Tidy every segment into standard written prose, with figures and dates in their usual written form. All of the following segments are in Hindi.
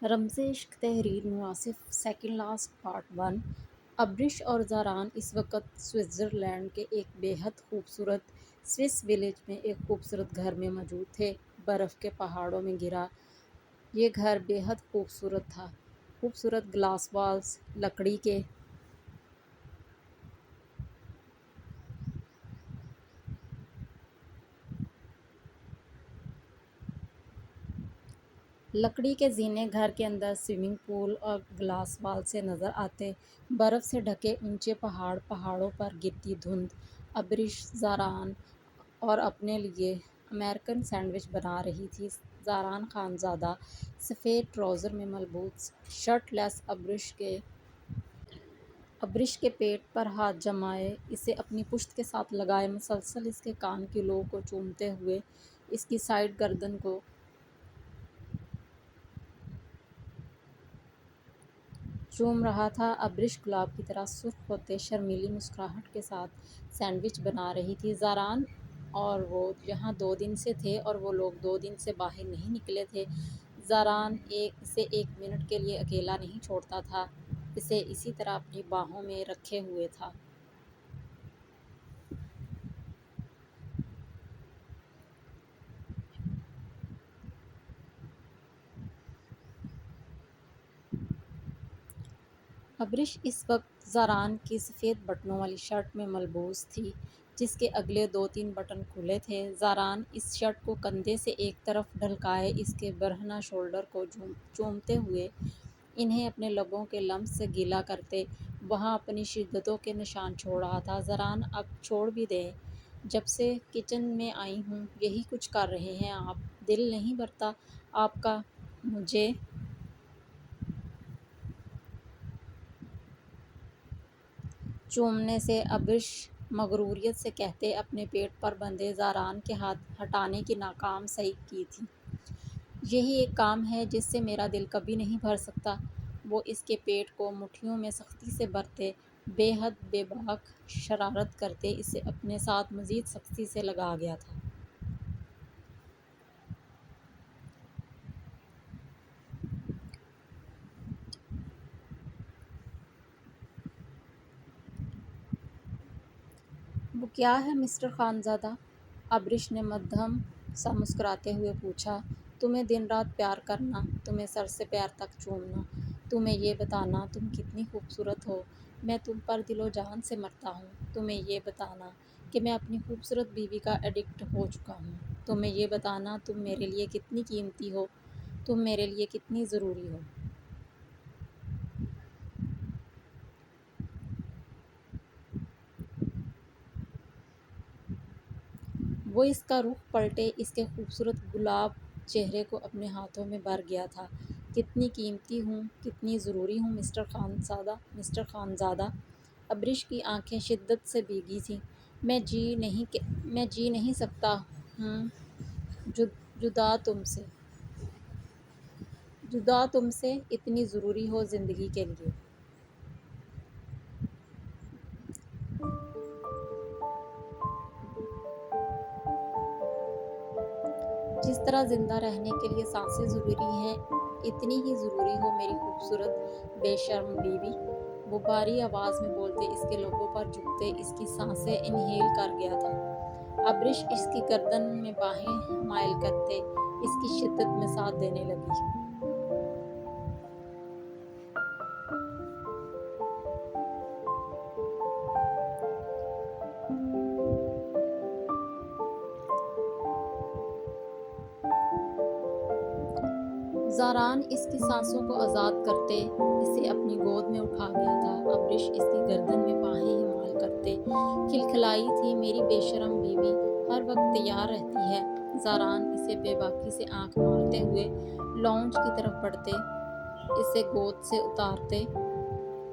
रमज़े इश्क तहरीर Muasif second last part one. Abrish और ज़ारान इस वक्त स्विट्ज़रलैंड के एक बेहद खूबसूरत स्विस विलेज में एक खूबसूरत घर में मौजूद थे। बर्फ़ के पहाड़ों में घिरा ये घर बेहद खूबसूरत था। खूबसूरत ग्लास वॉल्स, लकड़ी के ज़ीने घर के अंदर स्विमिंग पूल और ग्लास वॉल से नज़र आते। बर्फ़ से ढके ऊंचे पहाड़, पहाड़ों पर गिरती धुंध। अब्रिश ज़ारान और अपने लिए अमेरिकन सैंडविच बना रही थी। ज़ारान खानज़ादा सफ़ेद ट्राउज़र में मलबूस शर्टलेस अब्रिश के पेट पर हाथ जमाए, इसे अपनी पुश्त के साथ लगाए, मुसलसल इसके कान की लो को चूमते हुए इसकी साइड गर्दन को चूम रहा था। अब्रिश गुलाब की तरह सुर्ख होते शर्मीली मुस्कुराहट के साथ सैंडविच बना रही थी। ज़ारान और वो यहाँ 2 दिन से थे और वो लोग 2 दिन से बाहर नहीं निकले थे। ज़ारान इसे 1 मिनट के लिए अकेला नहीं छोड़ता था, इसे इसी तरह अपनी बाहों में रखे हुए था। अब्रिश इस वक्त ज़ारान की सफ़ेद बटनों वाली शर्ट में मलबूस थी, जिसके अगले 2-3 बटन खुले थे। ज़ारान इस शर्ट को कंधे से एक तरफ ढलकाए इसके बरहना शोल्डर को चूमते हुए इन्हें अपने लबों के लम्स से गीला करते वहाँ अपनी शिद्दतों के निशान छोड़ रहा था। ज़रान, अब छोड़ भी दें, जब से किचन में आई हूँ यही कुछ कर रहे हैं आप। दिल नहीं भरता आपका मुझे चूमने से? अब्रिश मगरूरियत से कहते अपने पेट पर बंधे ज़ारान के हाथ हटाने की नाकाम सही की थी। यही एक काम है जिससे मेरा दिल कभी नहीं भर सकता। वो इसके पेट को मुट्ठियों में सख्ती से भरते, बेहद बेबाक शरारत करते इसे अपने साथ मज़ीद सख्ती से लगा गया था। वो क्या है मिस्टर खानज़ादा? अब्रिश ने मध्यम सा मुस्कुराते हुए पूछा। तुम्हें दिन रात प्यार करना, तुम्हें सर से पैर तक चूमना, तुम्हें ये बताना तुम कितनी खूबसूरत हो, मैं तुम पर दिलो जान से मरता हूँ, तुम्हें ये बताना कि मैं अपनी खूबसूरत बीवी का एडिक्ट हो चुका हूँ, तुम्हें ये बताना तुम मेरे लिए कितनी कीमती हो, तुम मेरे लिए कितनी ज़रूरी हो। वो इसका रुख पलटे इसके खूबसूरत गुलाब चेहरे को अपने हाथों में भर गया था। कितनी कीमती हूँ, कितनी ज़रूरी हूँ मिस्टर खानज़ादा। अब्रिश की आंखें शिद्दत से भीगी थीं। मैं जी नहीं सकता हूँ जु, जुदा तुमसे जुदा तुमसे, इतनी ज़रूरी हो ज़िंदगी के लिए। जिस तरह ज़िंदा रहने के लिए सांसें ज़रूरी हैं, इतनी ही ज़रूरी हो मेरी खूबसूरत बेशर्म बीवी। वो भारी आवाज़ में बोलते इसके लबों पर झुकते इसकी सांसें इनहेल कर गया था। अब्रिश इसकी गर्दन में बाहें माइल करते इसकी शिद्दत में साथ देने लगी। ज़ारान इसकी सांसों को आज़ाद करते इसे अपनी गोद में उठा गया था। अब्रिश इसकी गर्दन में बाहें हिमाल करते खिलखिलाई थी, मेरी बेशरम बीवी हर वक्त तैयार रहती है। ज़ारान इसे बेबाकी से आंख मारते हुए लॉन्ज की तरफ बढ़ते, इसे गोद से उतारते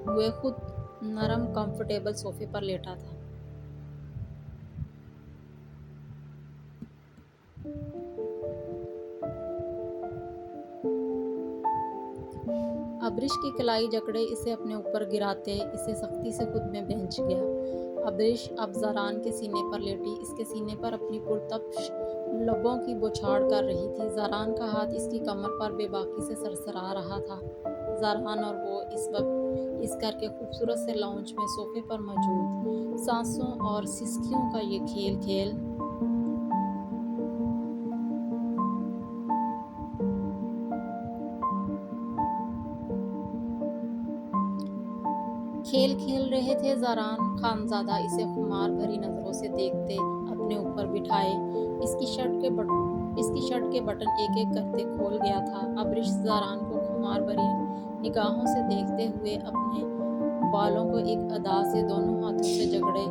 हुए खुद नरम कंफर्टेबल सोफे पर लेटा था। अब्रिश की कलाई जकड़े इसे अपने ऊपर गिराते इसे सख्ती से खुद में बेंच गया। अब्रिश अब ज़रान के सीने पर लेटी इसके सीने पर अपनी पुरतप्श लबों की बौछार कर रही थी। ज़रान का हाथ इसकी कमर पर बेबाकी से सरसरा रहा था। ज़रान और वो इस वक्त इस घर के खूबसूरत से लाउंज में सोफे पर मौजूद, सांसों और सिसकियों का ये खेल खेल खेल खेल रहे थे। ज़रान खानज़ादा इसे खुमार भरी नज़रों से देखते अपने ऊपर बिठाए। इसकी शर्ट के बटन एक एक करते खोल गया था। अब्रिश ज़रान को खुमार भरी निगाहों से देखते हुए अपने बालों को एक अदा से दोनों हाथों से जकड़े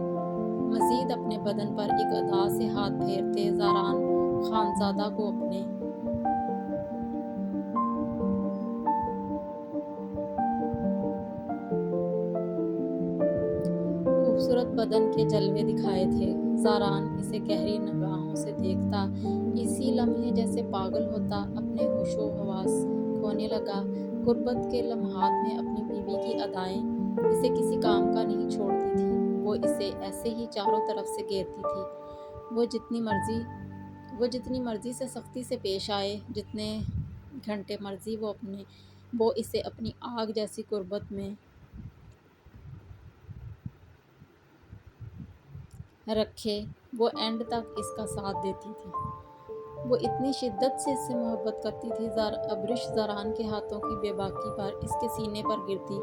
मजीद अपने बदन पर एक अदा से हाथ फेरते ज़रान खानज़ादा को अपने खूबसूरत बदन के जलवे दिखाए थे। ज़ारान इसे गहरी निगाहों से देखता इसी लम्हे जैसे पागल होता अपने होशो हवास खोने लगा। गुर्बत के लम्हात में अपनी बीवी की अदाएं इसे किसी काम का नहीं छोड़ती थी। वो इसे ऐसे ही चारों तरफ से घेरती थी। वो जितनी मर्जी से सख्ती से पेश आए, जितने घंटे मर्जी वो इसे अपनी आग जैसी गुर्बत में रखे, वो एंड तक इसका साथ देती थी। वो इतनी शिद्दत से इससे मोहब्बत करती थी। अब्रिश ज़रान के हाथों की बेबाकी पर इसके सीने पर गिरती,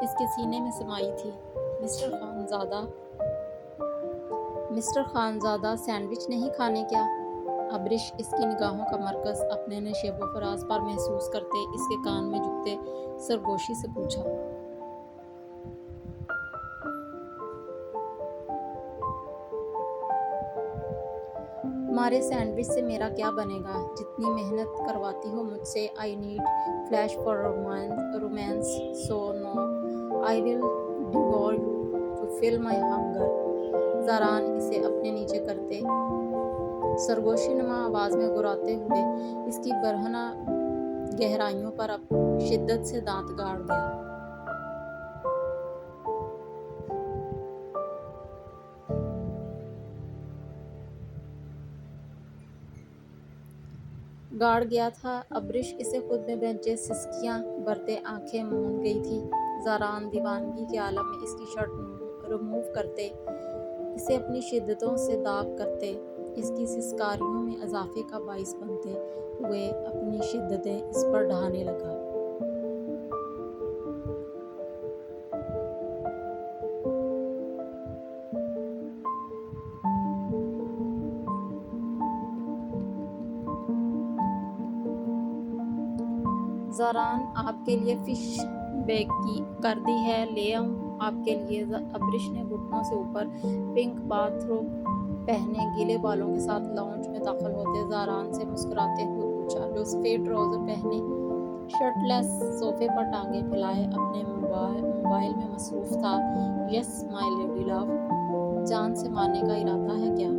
इसके सीने में समाई थी। Mister Khanzada mister Khanzada sandwich नहीं खाने क्या? अब्रिश इसकी निगाहों का मरकज़ अपने नशेबो फराज पर महसूस करते इसके कान में झुकते सरगोशी से पूछा। तुम्हारे सैंडविच से मेरा क्या बनेगा? जितनी मेहनत करवाती हो मुझसे। I need flesh for romance, so no I will devour you to fill my hunger. Zaran इसे अपने नीचे करते सरगोशी नुमा आवाज़ में गुर्राते हुए इसकी बरहना गहराइयों पर अब शिद्दत से दांत गाड़ गया। गाड़ गया था। अब्रिश इसे खुद में बेंचे सिसकियां भरते आंखें मूंद गई थी। ज़ारान दीवानगी के आलम में इसकी शर्ट रिमूव करते, इसे अपनी शिद्दतों से दाग करते, इसकी सिसकारियों में इजाफे का बाइस बनते हुए अपनी शिद्दतें इस पर ढहाने लगा। ज़रान आपके लिए फ़िश बेक कर दी है, ले आऊँ आपके लिए? अब्रिश ने घुटनों से ऊपर पिंक बाथरोब पहने गीले बालों के साथ लाउंज में दाखिल होते ज़ारान से मुस्कुराते हुए पूछा, जो सफ़ेद ट्राउज़र पहने शर्टलेस सोफे पर टांगे फैलाए अपने मोबाइल में मसरूफ़ था। Yes my lady love. जान से मारने का इरादा है क्या?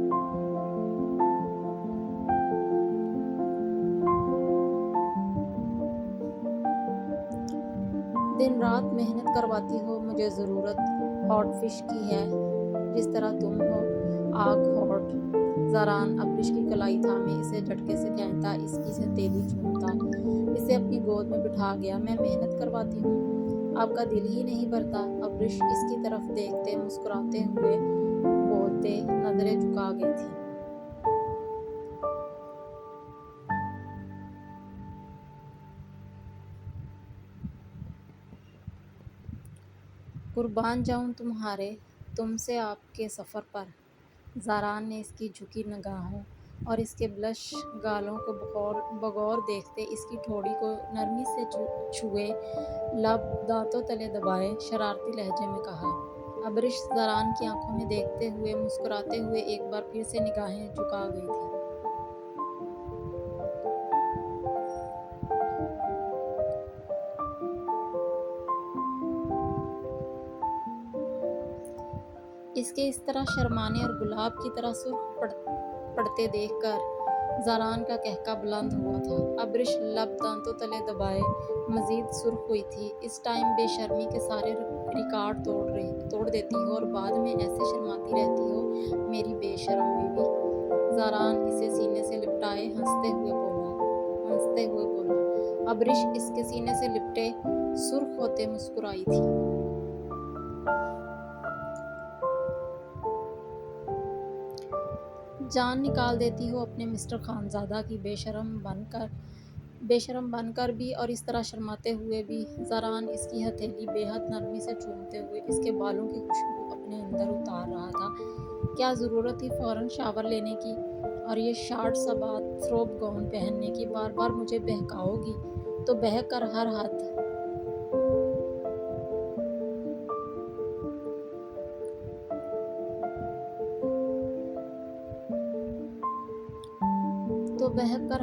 दिन रात मेहनत करवाती हो, मुझे ज़रूरत हॉट फिश की है, जिस तरह तुम हो आग हॉट। ज़रान अब्रिश की कलाई थामे इसे झटके से खींचता, इसकी से तेली चूमता, इसे अपनी गोद में बिठा गया। मैं मेहनत करवाती हूँ, आपका दिल ही नहीं भरता? अब्रिश इसकी तरफ देखते मुस्कुराते हुए बोलते नज़रें झुका गई थी। कुर्बान जाऊं तुमसे आपके सफ़र पर। ज़ारान ने इसकी झुकी निगाहों और इसके ब्लश गालों को बगौर देखते इसकी ठोड़ी को नरमी से छुए, लब दांतों तले दबाए शरारती लहजे में कहा। अब्रिश ज़रान की आंखों में देखते हुए मुस्कुराते हुए एक बार फिर से निगाहें झुका गई थी। इसके इस तरह शर्माने और गुलाब की तरह सुर्ख पड़ते देखकर ज़ारान का कहका बुलंद हुआ था। अब्रिश लब दांतों तले दबाए मज़ीद सुर्ख हुई थी। इस टाइम बेशर्मी के सारे रिकॉर्ड तोड़ देती हो और बाद में ऐसे शर्माती रहती हो, मेरी बेशरम बीवी। ज़ारान इसे सीने से लिपटाए हंसते हुए बोला। अब्रिश इसके सीने से लिपटे सुर्ख होते मुस्कुराई थी। जान निकाल देती हो अपने मिस्टर खानज़ादा की, बेशरम बनकर भी और इस तरह शर्माते हुए भी। ज़ारान इसकी हथेली बेहद नरमी से चूमते हुए इसके बालों की खुशबू अपने अंदर उतार रहा था। क्या ज़रूरत थी फ़ौरन शावर लेने की और ये शार्ट सा बाथरोब गाउन पहनने की? बार बार मुझे बहकाओगी तो बहक कर हर हद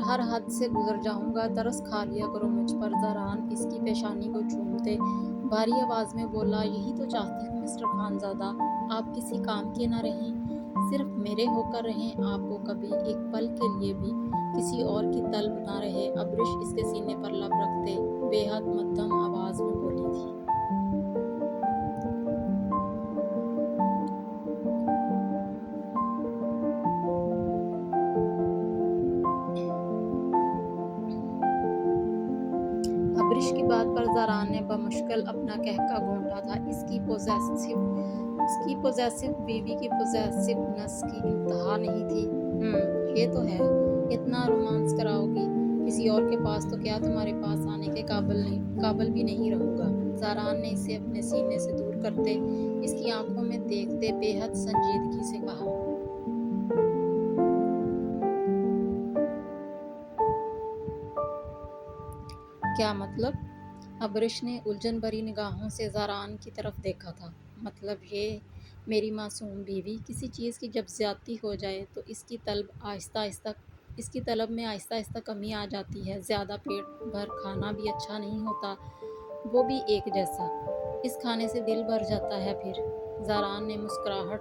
हर हद से गुजर जाऊंगा। तरस खा लिया करो मुझ पर। ज़ारान इसकी पेशानी को चूमते भारी आवाज़ में बोला, यही तो चाहती हूँ मिस्टर खानज़ादा, आप किसी काम के ना रहें, सिर्फ मेरे होकर रहें। आपको कभी एक पल के लिए भी किसी और की तलब ना रहे। अब्रिश इसके सीने पर लब रखते बेहद मध्यम आवाज़ में बोली थी। अब्रिश की बात पर ज़ारान ने बमुश्किल अपना कहका घोंटा था। इसकी पोजेसिव बीवी की पोजेसिवनेस की इंतहा नहीं थी। ये तो है, इतना रोमांस कराओगी किसी और के पास तो क्या तुम्हारे पास आने के काबिल भी नहीं रहूँगा। ज़ारान ने इसे अपने सीने से दूर करते इसकी आंखों में देखते बेहद संजीदगी से कहा, क्या मतलब? अब्रिश ने उलझन भरी निगाहों से ज़ारान की तरफ देखा था। मतलब ये, मेरी मासूम बीवी, किसी चीज़ की जब ज़्यादती हो जाए तो इसकी तलब में आहिस्ता आहिस्ता कमी आ जाती है। ज़्यादा पेट भर खाना भी अच्छा नहीं होता, वो भी एक जैसा। इस खाने से दिल भर जाता है फिर। ज़ारान ने मुस्कुराहट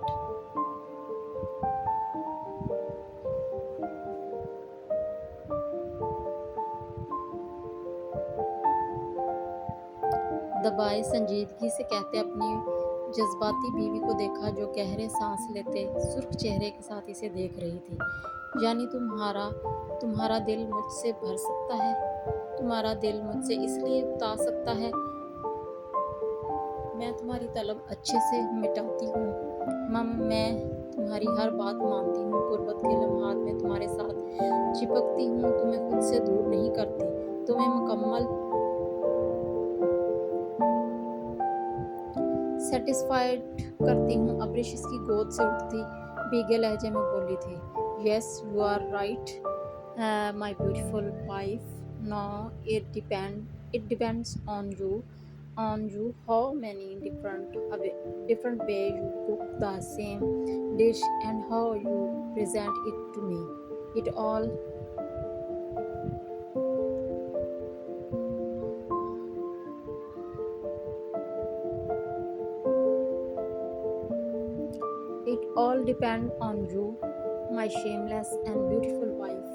दबाए संजीदगी से कहते अपनी जज्बाती बीवी को देखा जो गहरे सांस लेते सुर्ख चेहरे के साथ इसे देख रही थी। यानी तुम्हारा दिल मुझसे भर सकता है, तुम्हारा दिल मुझसे इसलिए उतार सकता है, मैं तुम्हारी तलब अच्छे से मिटाती हूँ। मैं तुम्हारी हर बात मानती हूँ, गुर्बत के लम्हात में तुम्हारे साथ चिपकती हूँ, तुम्हें खुद से दूर नहीं करती, तुम्हें मुकम्मल सेटिस्फाइड करती हूँ। अब्रिश इसकी गोद से उठती भीगे लहजे में बोली थी, yes you are right my beautiful wife, no it depends on you how many different way you cook the same dish and how you present it to me. It all It all depends on you, my shameless and beautiful wife.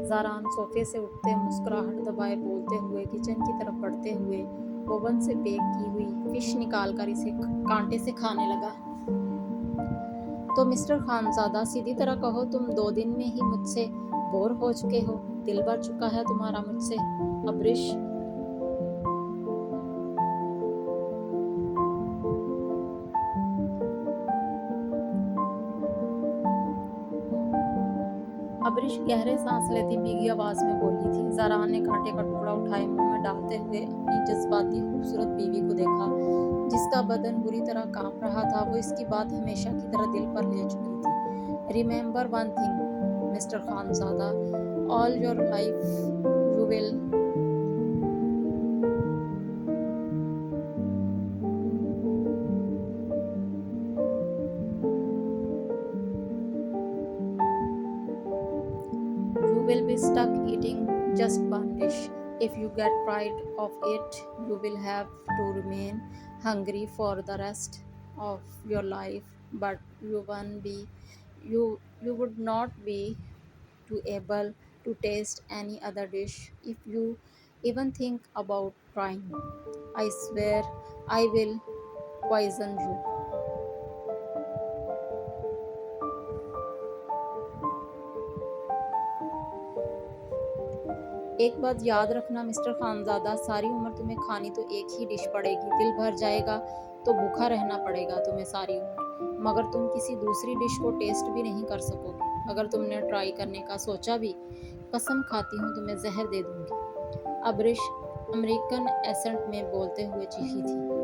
ज़ारान सोफे से उठते मुस्कुराहट दबाए बोलते हुए किचन की तरफ बढ़ते हुए ओवन से बेक की हुई फिश निकालकर इसे कांटे से खाने लगा। तो मिस्टर खानज़ादा, सीधी तरह कहो, तुम 2 दिन में ही मुझसे बोर हो चुके हो, दिल भर चुका है तुम्हारा मुझसे। अब्रिश अब्रिश गहरे सांस लेती भीगी आवाज में बोली थी। ज़ारान ने कांटे का टुकड़ा उठाए मुंह में डालते हुए अपनी जज्बाती खूबसूरत बीवी को देखा, जिसका बदन बुरी तरह कांप रहा था। वो इसकी बात हमेशा की तरह दिल पर ले चुकी थी। Remember one thing mister Khanzada, all your life you will be stuck eating just one dish. If you get tired of it, you will have to remain hungry for the rest of your life. But you would not be to able to taste any other dish. If you even think about trying, I swear I will poison you. एक बात याद रखना मिस्टर खानजादा, सारी उम्र तुम्हें खानी तो एक ही डिश पड़ेगी। दिल भर जाएगा तो भूखा रहना पड़ेगा तुम्हें सारी उम्र, मगर तुम किसी दूसरी डिश को टेस्ट भी नहीं कर सकोगे। अगर तुमने ट्राई करने का सोचा भी, कसम खाती हूँ तुम्हें जहर दे दूंगी। अब्रिश अमेरिकन एसेंट में बोलते हुए चीखी थी।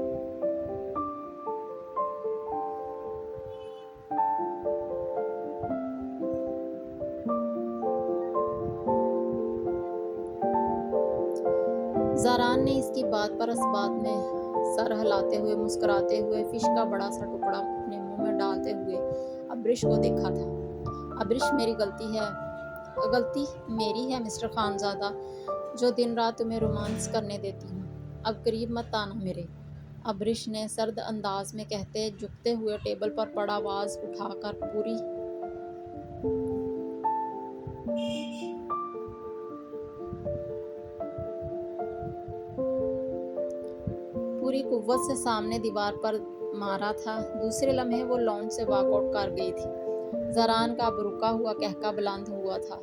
ज़ारान ने इसकी बात पर इस बात में सर हिलाते हुए मुस्कुराते हुए फिश का बड़ा सा टुकड़ा अपने मुंह में डालते हुए अब्रिश को देखा था। अब्रिश गलती मेरी है मिस्टर खानजादा, जो दिन रात तुम्हें रोमांस करने देती हूँ। अब करीब मत आना मेरे, अब्रिश ने सर्द अंदाज में कहते झुकते हुए टेबल पर पड़ा आवाज उठाकर पूरी कुव्वत से सामने दीवार पर मारा था। दूसरे लम्हे वो लॉन्च से वॉकआउट कर गई थी। ज़रान का अब रुका हुआ कहका बुलंद हुआ था।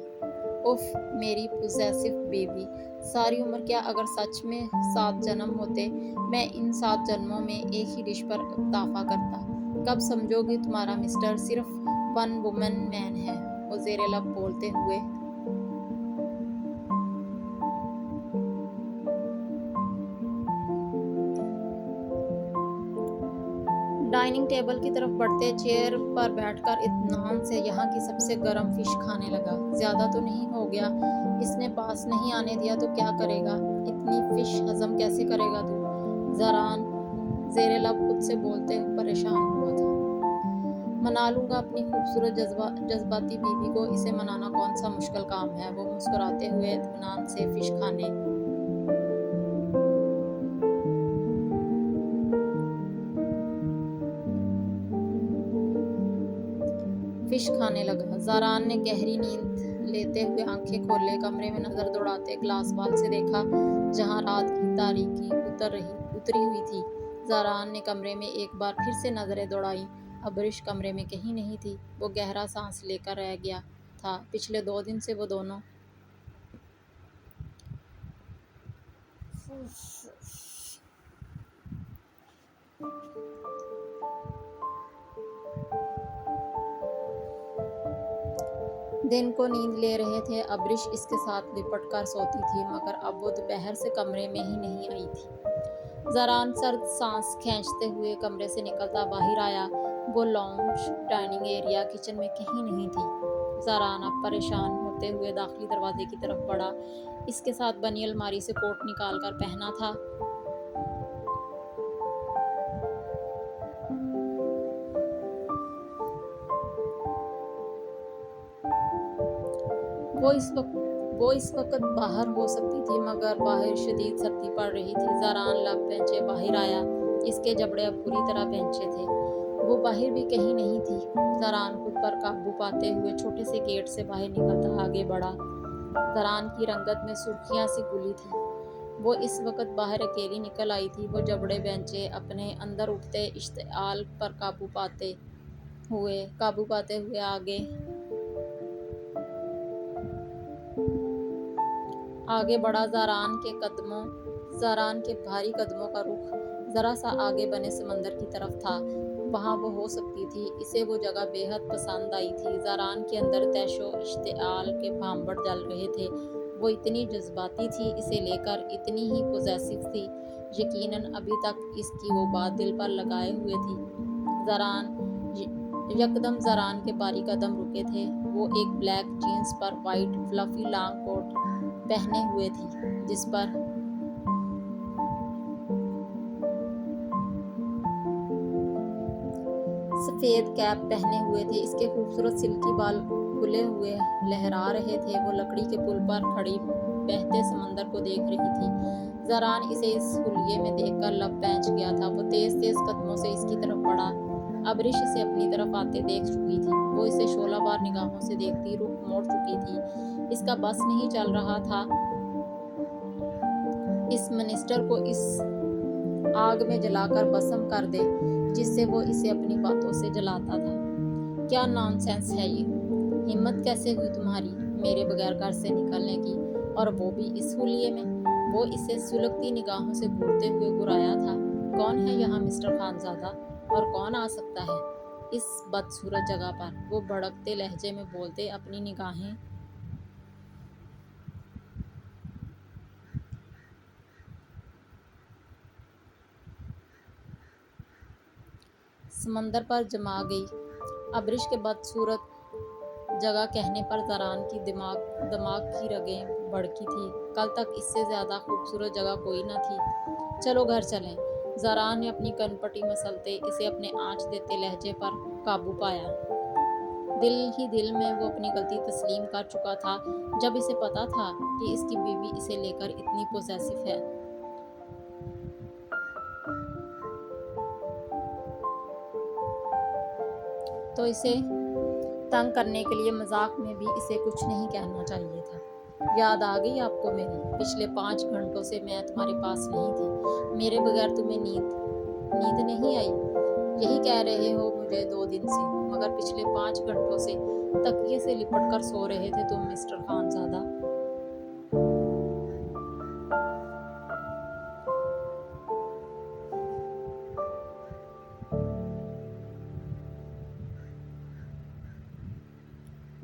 उफ मेरी पोजेसिव बेबी, सारी उम्र क्या, अगर सच में 7 जन्म होते, मैं इन 7 जन्मों में एक ही डिश पर इजाफा करता। कब समझोगे तुम्हारा मिस्टर सिर्फ वन वुमन मैन है, वो ज़ेरे लब बोलते हुए। डाइनिंग टेबल की तरफ बढ़ते चेयर पर बैठकर इत्मीनान से यहाँ की सबसे गर्म फिश खाने लगा। ज्यादा तो नहीं हो गया? इसने पास नहीं आने दिया तो क्या करेगा? इतनी फिश हजम कैसे करेगा तू? ज़रान ज़ेरे लब खुद से बोलते परेशान हुआ था। मना लूंगा अपनी खूबसूरत जज्बाती बीवी को, इसे मनाना कौन सा मुश्किल काम है, वो मुस्कुराते हुए इत्मीनान से फिश खाने लगा। ज़ारान ने गहरी नींद लेते हुए आंखें खोले, कमरे में नजर दौड़ाते ग्लास बाल से देखा जहां रात की तारीकी उतरी हुई थी। ज़ारान ने कमरे में एक बार फिर से नजरें दौड़ाई। अब्रिश कमरे में कहीं नहीं थी। वो गहरा सांस लेकर रह गया था। पिछले 2 दिन से वो दोनों दिन को नींद ले रहे थे। अब्रिश इसके साथ लिपट कर सोती थी, मगर अब वो दोपहर से कमरे में ही नहीं आई थी। ज़रान सर्द सांस खींचते हुए कमरे से निकलता बाहर आया। वो लॉन्च, डाइनिंग एरिया, किचन में कहीं नहीं थी। ज़रान अब परेशान होते हुए दाखिली दरवाजे की तरफ बढ़ा। इसके साथ बनी अलमारी से कोट निकाल कर पहना था। वो इस वक्त बाहर हो सकती थी, मगर बाहर शदीद सर्दी पड़ रही थी। ज़रान लब बेंचे बाहर आया। इसके जबड़े अब पूरी तरह बेंचे थे। वो बाहर भी कहीं नहीं थी। ज़रान खुद पर काबू पाते हुए छोटे से गेट से बाहर निकलता आगे बढ़ा। ज़रान की रंगत में सुर्खियां सी घुली थी। वो इस वक्त बाहर अकेली निकल आई थी। वो जबड़े बेंचे अपने अंदर उठते इश्तिआल पर काबू पाते हुए आगे बढ़ा। ज़ारान के भारी कदमों का रुख जरा सा आगे बने समंदर की तरफ था। वहाँ वो हो सकती थी। इसे वो जगह बेहद पसंद आई थी। ज़ारान के अंदर तैशो इश्तिआल के भांबड़ जल रहे थे। वो इतनी जज्बाती थी, इसे लेकर इतनी ही पोजेसिव थी। यकीनन अभी तक इसकी वो बात दिल पर लगाए हुए थी। यकदम ज़रान के बारी कदम रुके थे। वो एक ब्लैक जीन्स पर वाइट फ्लफी लॉन्ग कोट पहने हुए थी, जिस पर सफेद कैप पहने हुए थे। इसके खूबसूरत सिल्की बाल खुले हुए लहरा रहे थे। वो लकड़ी के पुल पर खड़ी बहते समंदर को देख रही थी। ज़रान इसे इस हुलिये में देखकर लब पैंच गया था। वो तेज तेज कदमों से इसकी तरफ बढ़ा। अबरिश इसे अपनी तरफ आते देख चुकी थी। वो इसे 16 बार निगाहों से देखती रुख मोड़ चुकी थी। इसका बस नहीं चल रहा था इस मिनिस्टर को इस आग में जलाकर भस्म कर दे जिससे वो इसे अपनी बातों से जलाता था। क्या नॉनसेंस है ये? हिम्मत कैसे हुई तुम्हारी मेरे बगैर घर से निकलने की, और वो भी इस हुलिये में? वो इसे सुलगती निगाहों से घूरते हुए गुराया था। कौन है यहाँ मिस्टर खानजादा, और कौन आ सकता है इस बदसूरत जगह पर? वो भड़कते लहजे में बोलते अपनी निगाहें समंदर पर जमा गई। अबरिश के बदसूरत जगह कहने पर ज़रान की दिमाग की रगें भड़की थी। कल तक इससे ज़्यादा खूबसूरत जगह कोई न थी। चलो घर चलें। ज़रान ने अपनी कनपटी मसलते इसे अपने आँच देते लहजे पर काबू पाया। दिल ही दिल में वो अपनी गलती तस्लीम कर चुका था जब इसे पता था कि इसकी बीवी इसे लेकर इतनी पोसेसिव है। तो इसे तंग करने के लिए मजाक में भी इसे कुछ नहीं कहना चाहिए था। याद आ गई आपको मेरी? पिछले 5 घंटों से मैं तुम्हारे पास नहीं थी। मेरे बगैर तुम्हें नींद नहीं आई? यही कह रहे हो मुझे 2 दिन से, मगर पिछले 5 घंटों से तकिए से लिपट कर सो रहे थे तुम मिस्टर खानजादा।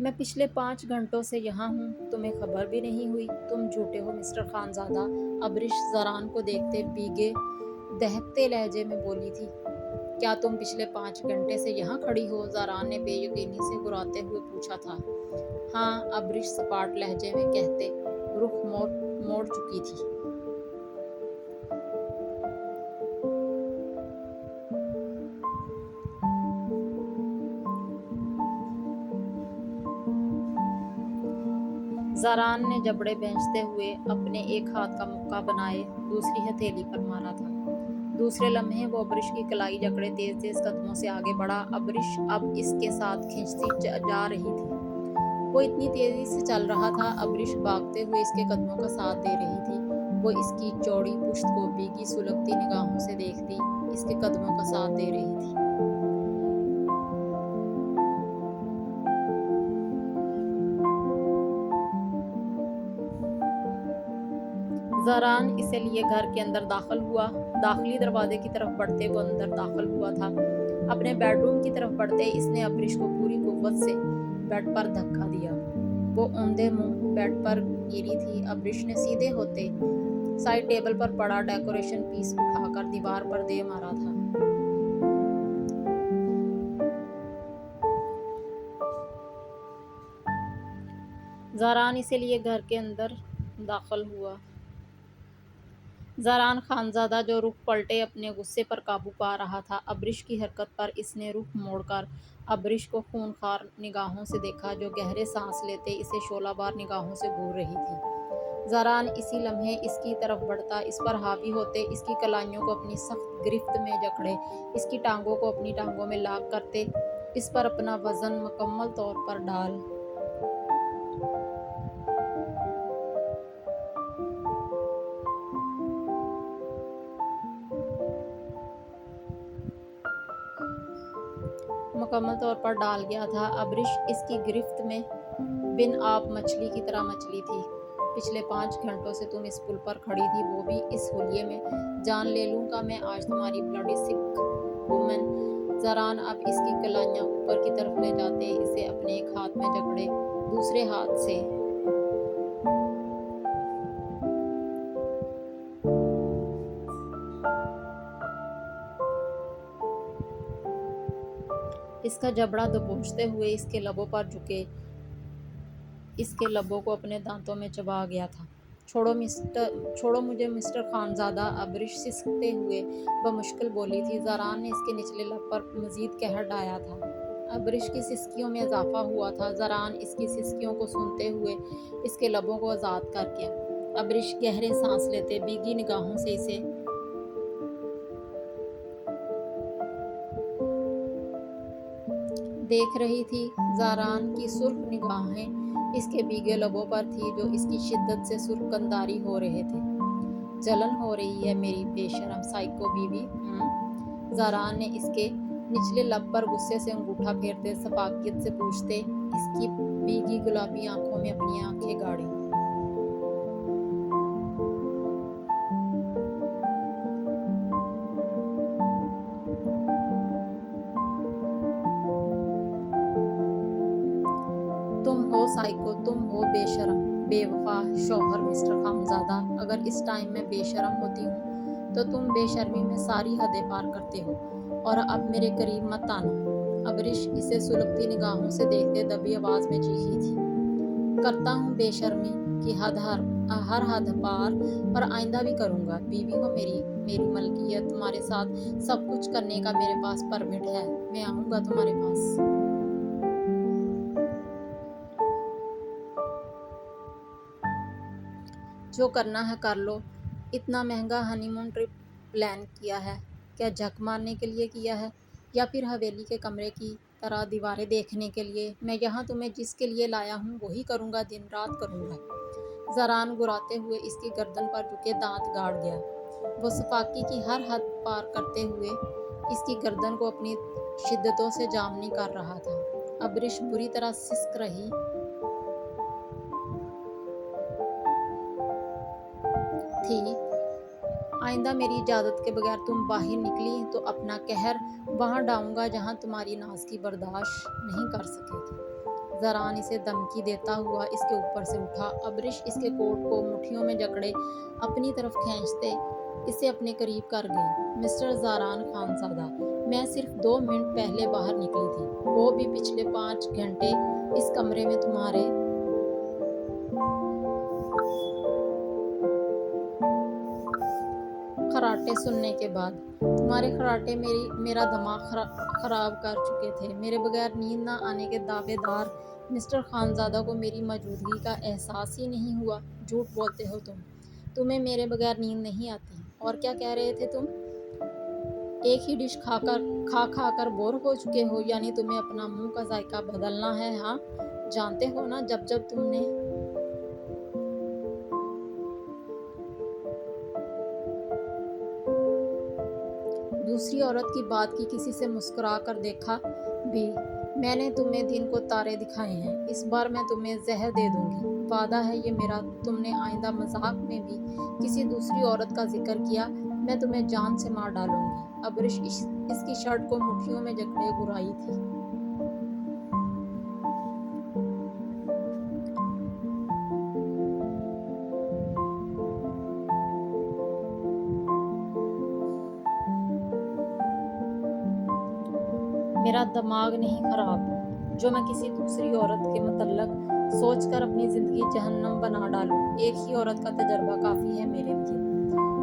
मैं पिछले 5 घंटों से यहाँ हूँ, तुम्हें खबर भी नहीं हुई? तुम झूठे हो मिस्टर खानजादा। अबरिश ज़रान को देखते भीगे दहकते लहजे में बोली थी। क्या तुम पिछले 5 घंटे से यहाँ खड़ी हो? ज़रान ने बेयकीनी से गुराते हुए पूछा था। हाँ, अबरिश सपाट लहजे में कहते रुख मोड़ चुकी थी। ज़रान ने जबड़े भींचते हुए अपने एक हाथ का मुक्का बनाए दूसरी हथेली पर मारा था। दूसरे लम्हे वो अबरिश की कलाई जकड़े तेज तेज कदमों से आगे बढ़ा। अबरिश अब इसके साथ खींचती जा रही थी। वो इतनी तेजी से चल रहा था, अबरिश भागते हुए इसके कदमों का साथ दे रही थी। वो इसकी चौड़ी पुश्त को भीगी सुलगती निगाहों से देखती इसके कदमों का साथ दे रही थी। ज़रान इसे लिए घर के अंदर दाखिल हुआ। दाखिली दरवाजे की तरफ बढ़ते वो अंदर दाखिल हुआ था। अपने बेडरूम की तरफ बढ़ते इसने अबरिश को पूरी कुव्वत से बेड पर धक्का दिया। वो औंधे मुंह बेड पर गिरी थी। अबरिश ने सीधे होते साइड टेबल पर पड़ा डेकोरेशन पीस उठाकर दीवार पर दे मारा था। ज़रान इसे लिए घर के अंदर दाखिल हुआ। ज़रान खानज़ादा जो रुख पलटे अपने गुस्से पर काबू पा रहा था। अबरिश की हरकत पर इसने रुख मोड़कर अबरिश को खूनखार निगाहों से देखा जो गहरे सांस लेते इसे 16 बार निगाहों से घूर रही थी। ज़रान इसी लम्हे इसकी तरफ बढ़ता इस पर हावी होते इसकी कलाइयों को अपनी सख्त गिरफ्त में जकड़े इसकी टांगों को अपनी टांगों में लाग करते इस पर अपना वजन मुकम्मल तौर पर डाल गया था। अबरिश इसकी गिरफ्त में बिन आप मछली की तरह मछली थी। पिछले 5 घंटों से तुम इस पुल पर खड़ी थी, वो भी इस हुलिये में। जान ले लूँगा मैं आज तुम्हारी ब्लडी सिक वुमन। ज़रान अब इसकी कलाइयाँ ऊपर की तरफ ले जाते इसे अपने एक हाथ में जकड़े दूसरे हाथ से इसका जबड़ा दबोचते हुए इसके लबों पर झुके इसके लबों को अपने दांतों में चबा गया था। छोड़ो मुझे मिस्टर खानज़ादा। अबरिश सिसकते हुए बमुश्किल बोली थी। ज़रान ने इसके निचले लब पर मजीद कहर ढाया था। अबरिश की सिसकियों में इजाफा हुआ था। ज़रान इसकी सिसकियों को सुनते हुए इसके लबों को आज़ाद कर गया। अबरिश गहरे सांस लेते भीगी निगाहों से इसे देख रही थी। ज़ारान की सुर्ख निगाहें इसके भीगे लबों पर थी जो इसकी शिद्दत से सुर्खगंधारी हो रहे थे। जलन हो रही है मेरी बेशरम साइको बीवी। ज़ारान ने इसके निचले लब पर गुस्से से अंगूठा फेरते सफाकियत से पूछते इसकी भीगी गुलाबी आंखों में अपनी आंखें गाड़ी। तुम हो साइको, तुम हो बेशरम, बेवफा शौहर मिस्टर खानजादा। अगर इस टाइम में बेशरम होती हूँ तो तुम बेशर्मी में सारी हदें पार करते हो। और अब मेरे करीब मत आना। अबरिश इसे सुलगती निगाहों से देखते दबी आवाज में चीखी थी। करता हूँ बेशर्मी की हर हद पार और आइंदा भी करूँगा। बीवी हो मेरी, मेरी मलकियत, तुम्हारे साथ सब कुछ करने का मेरे पास परमिट है। मैं आऊँगा तुम्हारे पास। जो करना है कर लो। इतना महंगा हनीमून ट्रिप प्लान किया है, क्या झक मारने के लिए किया है या फिर हवेली के कमरे की तरह दीवारें देखने के लिए? मैं यहाँ तुम्हें जिसके लिए लाया हूँ वही करूँगा, दिन रात करूँगा। ज़रान गुराते हुए इसकी गर्दन पर झुके दांत गाड़ गया। वो सफाकी की हर हद पार करते हुए इसकी गर्दन को अपनी शिद्दतों से जामनी कर रहा था। अबरिश बुरी तरह सिसक रही थी। आइंदा मेरी इजाज़त के बगैर तुम बाहर निकली तो अपना कहर वहाँ डाऊंगा जहाँ तुम्हारी नाज की बर्दाश्त नहीं कर सकेगी। ज़रान इसे धमकी देता हुआ इसके ऊपर से उठा। अबरिश इसके कोट को मुट्ठियों में जकड़े अपनी तरफ खींचते इसे अपने करीब कर गई। मिस्टर ज़ारान खानज़ादा, मैं सिर्फ 2 मिनट पहले बाहर निकली थी, वो भी पिछले 5 घंटे इस कमरे में तुम्हारे खराटे सुनने के बाद। तुम्हारे खराटे मेरा दिमाग खराब कर चुके थे। मेरे बगैर नींद ना आने के दावेदार मिस्टर खानज़ादा को मेरी मौजूदगी का एहसास ही नहीं हुआ। झूठ बोलते हो तुम। तुम्हें मेरे बगैर नींद नहीं आती। और क्या कह रहे थे तुम? एक ही डिश खा कर बोर हो चुके हो, यानी तुम्हें अपना मुंह का जायका बदलना है। हाँ, जानते हो ना, जब जब तुमने दूसरी औरत की बात की, किसी से मुस्कुरा कर देखा भी। मैंने तुम्हें दिन को तारे दिखाए हैं, इस बार मैं तुम्हें जहर दे दूंगी। वादा है ये मेरा। तुमने आइंदा मजाक में भी किसी दूसरी औरत का जिक्र किया, मैं तुम्हें जान से मार डालूंगी। अबरिश इसकी शर्ट को मुट्ठियों में जकड़े गुराई थी। मेरा दिमाग नहीं खराब जो मैं किसी दूसरी औरत के मतलब सोचकर अपनी ज़िंदगी जहन्नम बना डालूं। एक ही औरत का तजर्बा काफ़ी है मेरे लिए।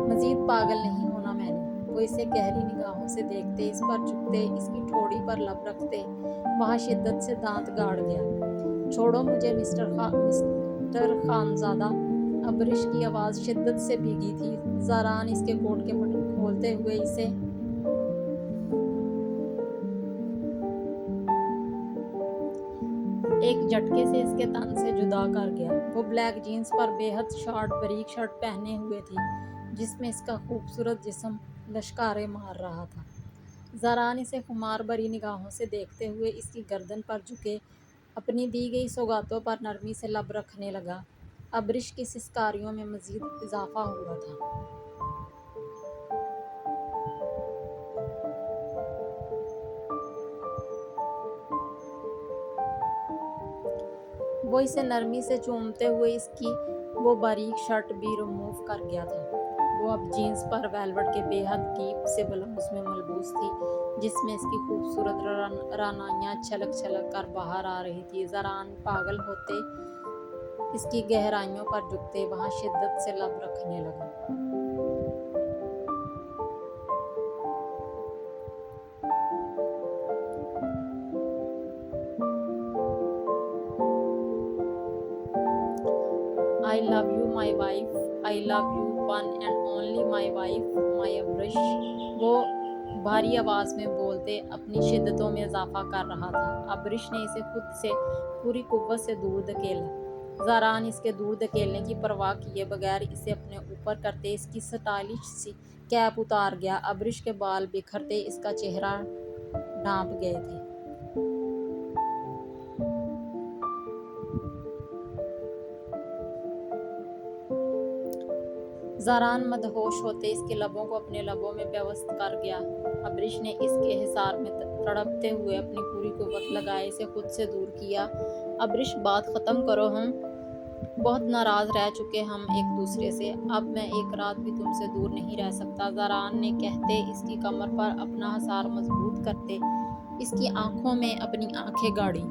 मज़ीद पागल नहीं होना मैंने। वो इसे गहरी निगाहों से देखते, इस पर झुकते, इसकी ठोड़ी पर लब रखते वहाँ शिद्दत से दांत गाड़ गया। छोड़ो मुझे मिस्टर खानज़ादा। अबरिश की आवाज़ शिद्दत से भीगी थी। ज़ारान इसके कोट के बटन खोलते हुए इसे एक झटके से इसके तन से जुदा कर गया। वो ब्लैक जीन्स पर बेहद शॉर्ट बारीक शर्ट पहने हुए थी जिसमें इसका खूबसूरत जिस्म लश्कारे मार रहा था। ज़रान इसे खुमार भरी निगाहों से देखते हुए इसकी गर्दन पर झुके अपनी दी गई सौगातों पर नरमी से लब रखने लगा। अबरिश की सिसकारियों में मज़ीद इजाफा हुआ था। वो इसे नरमी से चूमते हुए इसकी वो बारीक शर्ट भी रिमूव कर गया था। वो अब जीन्स पर वेलवेट के बेहद डीप से ब्लाउज में मलबूस थी जिसमें इसकी खूबसूरत रानाइयाँ छलक छलक कर बाहर आ रही थी। ज़रान पागल होते इसकी गहराइयों पर झुकते वहाँ शिद्दत से लब रखने लगा। I love you my wife, I love you one and only my wife, my Abrish। वो भारी आवाज़ में बोलते अपनी शिद्दतों में इजाफा कर रहा था। अब्रिश ने इसे खुद से पूरी कुव्वत से दूर धकेला। ज़ारान इसके दूर धकेलने की परवाह किए बगैर इसे अपने ऊपर करते इसकी स्टाइलिश सी कैप उतार गया। अब्रिश के बाल बिखरते इसका चेहरा ढांप गए थे। ज़ारान मदहोश होते इसके लबों को अपने लबों में व्यवस्थ कर गया। अब्रिश ने इसके हिसार में तड़पते हुए अपनी पूरी कुव्वत लगाए इसे खुद से दूर किया। अब्रिश, बात ख़त्म करो, हम बहुत नाराज़ रह चुके हम एक दूसरे से। अब मैं एक रात भी तुमसे दूर नहीं रह सकता। ज़ारान ने कहते इसकी कमर पर अपना हिसार मजबूत करते इसकी आंखों में अपनी आंखें गाड़ी।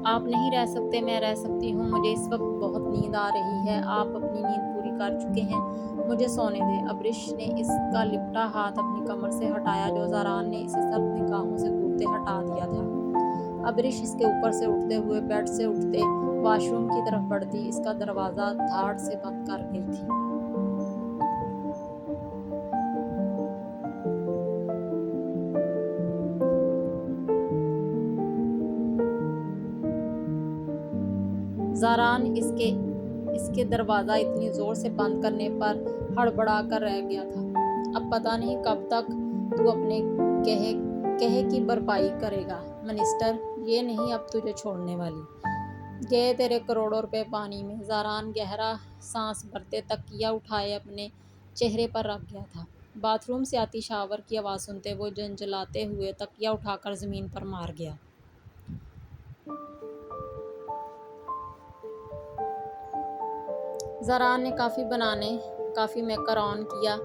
आप नहीं रह सकते, मैं रह सकती हूँ। मुझे इस वक्त बहुत नींद आ रही है। आप अपनी नींद पूरी कर चुके हैं, मुझे सोने दें। अब्रिश ने इसका लिपटा हाथ अपनी कमर से हटाया जो ज़ारान ने इसे सर्द निगाहों से घूरते हटा दिया था। अब्रिश इसके ऊपर से उठते हुए बेड से उठते वाशरूम की तरफ बढ़ती इसका दरवाज़ा धाड़ से बंद कर गई थी। ज़ारान इसके इसके दरवाज़ा इतनी ज़ोर से बंद करने पर हड़बड़ा कर रह गया था। अब पता नहीं कब तक तू अपने कहे कहे की भरपाई करेगा मिनिस्टर। ये नहीं अब तुझे छोड़ने वाली। गए तेरे करोड़ों रुपए पानी में। ज़ारान गहरा सांस भरते तकिया उठाए अपने चेहरे पर रख गया था। बाथरूम से आती शावर की आवाज़ सुनते वो झंझलाते हुए तकिया उठाकर ज़मीन पर मार गया। ज़ारान ने काफ़ी मेकर ऑन किया।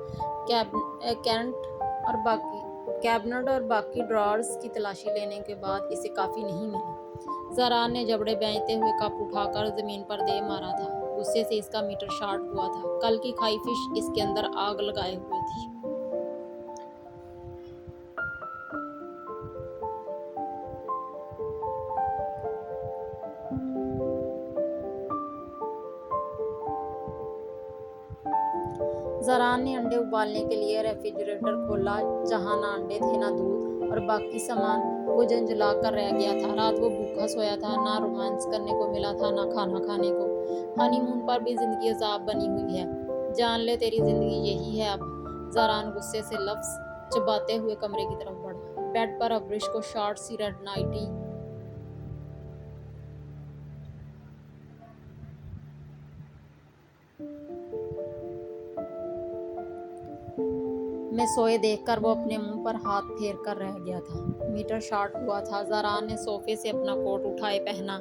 कैबिनेट और बाकी ड्रॉर्स की तलाशी लेने के बाद इसे काफ़ी नहीं मिली। ज़ारान ने जबड़े बेचते हुए कप उठाकर ज़मीन पर दे मारा था। गुस्से से इसका मीटर शॉर्ट हुआ था। कल की खाई फिश इसके अंदर आग लगाए हुए थी। ज़ारान ने अंडे उबालने के लिए रेफ्रिजरेटर खोला जहाँ ना अंडे थे ना दूध और बाकी सामान। वो झंझला कर रह गया था। रात वो भूखा सोया था। ना रोमांस करने को मिला था ना खाना खाने को। हनीमून पर भी जिंदगी अजाब बनी हुई है। जान ले तेरी जिंदगी यही है अब। ज़ारान गुस्से से लफ्ज़ चबाते हुए कमरे की तरफ बढ़ा। बेड पर अब्रिश को शॉर्ट सी रेड नाइटी में सोए देखकर वो अपने मुंह पर हाथ फेर कर रह गया था। मीटर शॉर्ट हुआ था। ज़ारान ने सोफे से अपना कोट उठाए पहना।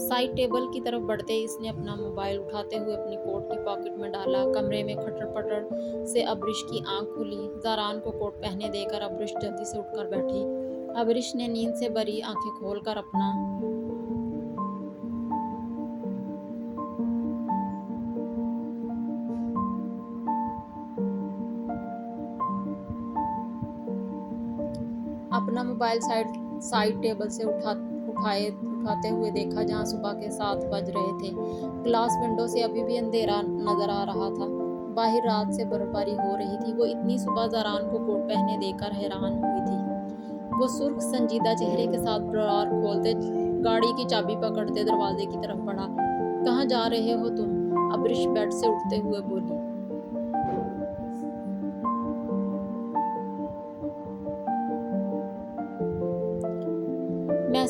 साइड टेबल की तरफ बढ़ते इसने अपना मोबाइल उठाते हुए अपनी कोट की पॉकेट में डाला। कमरे में खटर पटर से अब्रिश की आंख खुली। ज़ारान को कोट पहने देकर अब्रिश जल्दी से उठकर बैठी। अब्रिश ने नींद से भरी आंखें खोलकर अपना अपना मोबाइल साइड टेबल से उठाते हुए देखा जहाँ सुबह के 7 बज रहे थे। ग्लास विंडो से अभी भी अंधेरा नजर आ रहा था। बाहर रात से बर्फबारी हो रही थी। वो इतनी सुबह ज़ारान को कोट पहने देखकर हैरान हुई थी। वो सुर्ख संजीदा चेहरे के साथ ड्रॉर खोलते गाड़ी की चाबी पकड़ते दरवाजे की तरफ बढ़ा। कहाँ जा रहे हो तुम? अब्रिश बेड से उठते हुए बोली। मैं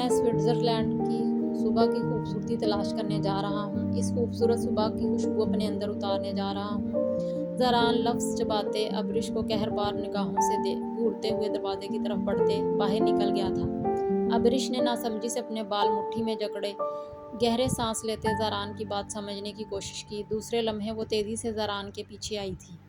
स्विट्ज़रलैंड की सुबह की खूबसूरती तलाश करने जा रहा हूँ। इस खूबसूरत सुबह की खुशबू अपने अंदर उतारने जा रहा हूँ। ज़ारान लफ्ज़ चबाते अब्रिश को कहरबार निगाहों से घूरते हुए दरवाजे की तरफ बढ़ते बाहर निकल गया था। अब्रिश ने नासमझी से अपने बाल मुट्ठी में जकड़े गहरे सांस लेते ज़ारान की बात समझने की कोशिश की। दूसरे लम्हे वो तेज़ी से ज़ारान के पीछे आई थी।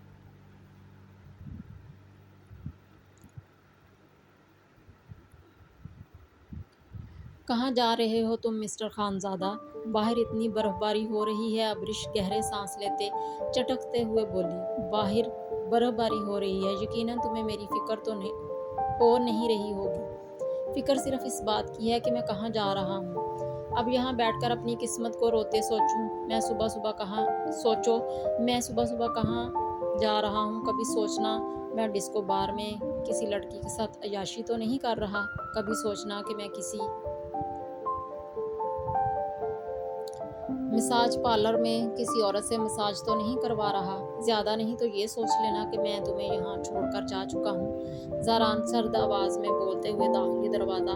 कहाँ जा रहे हो तुम मिस्टर खानज़ादा? बाहर इतनी बर्फबारी हो रही है। अब्रिश गहरे सांस लेते चटकते हुए बोली। बाहर बर्फबारी हो रही है। यकीनन तुम्हें मेरी फिक्र तो नहीं रही होगी। फिक्र सिर्फ इस बात की है कि मैं कहाँ जा रहा हूँ। अब यहाँ बैठकर अपनी किस्मत को रोते सोचो मैं सुबह-सुबह कहाँ जा रहा हूँ, कभी सोचना मैं डिस्को बार में किसी लड़की के साथ अय्याशी तो नहीं कर रहा, कभी सोचना कि मैं किसी मसाज पार्लर में किसी औरत से मसाज तो नहीं करवा रहा, ज़्यादा नहीं तो ये सोच लेना कि मैं तुम्हें यहाँ छोड़कर जा चुका हूँ। ज़ारान सर्द आवाज़ में बोलते हुए दाखिली दरवाज़ा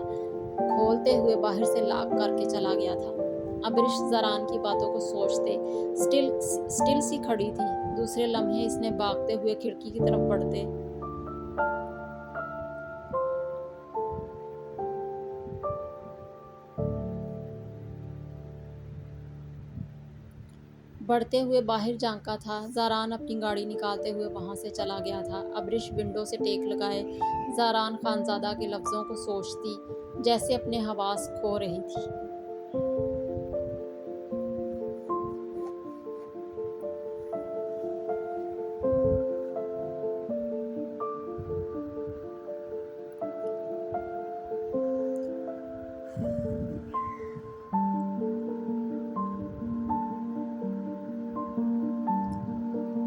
खोलते हुए बाहर से लॉक करके चला गया था। अब्रिश ज़ारान की बातों को सोचते स्टिल सी खड़ी थी। दूसरे लम्हे इसने भागते हुए खिड़की की तरफ बढ़ते हुए बाहर झांका था। ज़ारान अपनी गाड़ी निकालते हुए वहां से चला गया था। अब्रिश विंडो से टेक लगाए ज़ारान खानज़ादा के लफ्ज़ों को सोचती, जैसे अपने हवास खो रही थी।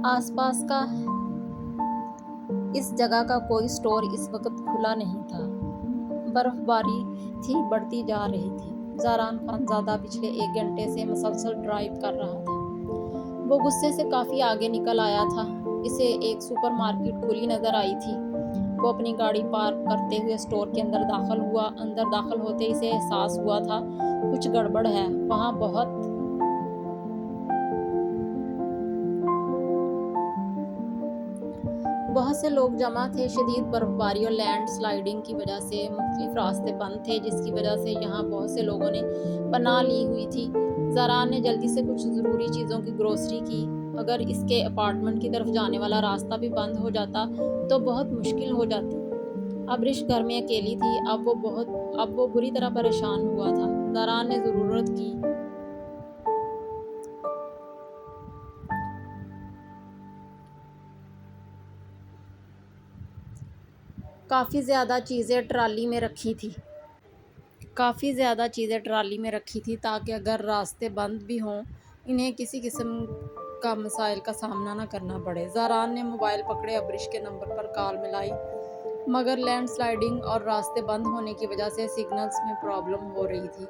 आसपास का इस जगह का कोई स्टोर इस वक्त खुला नहीं था। बर्फबारी थी बढ़ती जा रही थी। ज़ारान खानज़ादा पिछले 1 घंटे से मुसलसल ड्राइव कर रहा था। वो गुस्से से काफ़ी आगे निकल आया था। इसे एक सुपरमार्केट खुली नज़र आई थी। वो अपनी गाड़ी पार्क करते हुए स्टोर के अंदर दाखिल हुआ। अंदर दाखिल होते इसे एहसास हुआ था कुछ गड़बड़ है। वहाँ बहुत से लोग जमा थे। शदीद बर्फबारी और लैंड स्लाइडिंग की वजह से मुख्तलिफ रास्ते बंद थे, जिसकी वजह से यहाँ बहुत से लोगों ने पनाह ली हुई थी। ज़ारान ने जल्दी से कुछ ज़रूरी चीज़ों की ग्रोसरी की। अगर इसके अपार्टमेंट की तरफ जाने वाला रास्ता भी बंद हो जाता तो बहुत मुश्किल हो जाती। अब्रिश घर में अकेली थी। अब वो बुरी तरह परेशान हुआ था। ज़ारान ने ज़रूरत की काफ़ी ज़्यादा चीज़ें ट्राली में रखी थी ताकि अगर रास्ते बंद भी हों इन्हें किसी किस्म का मसाइल का सामना ना करना पड़े। ज़ारान ने मोबाइल पकड़े अब्रिश के नंबर पर कॉल मिलाई, मगर लैंडस्लाइडिंग और रास्ते बंद होने की वजह से सिग्नल्स में प्रॉब्लम हो रही थी।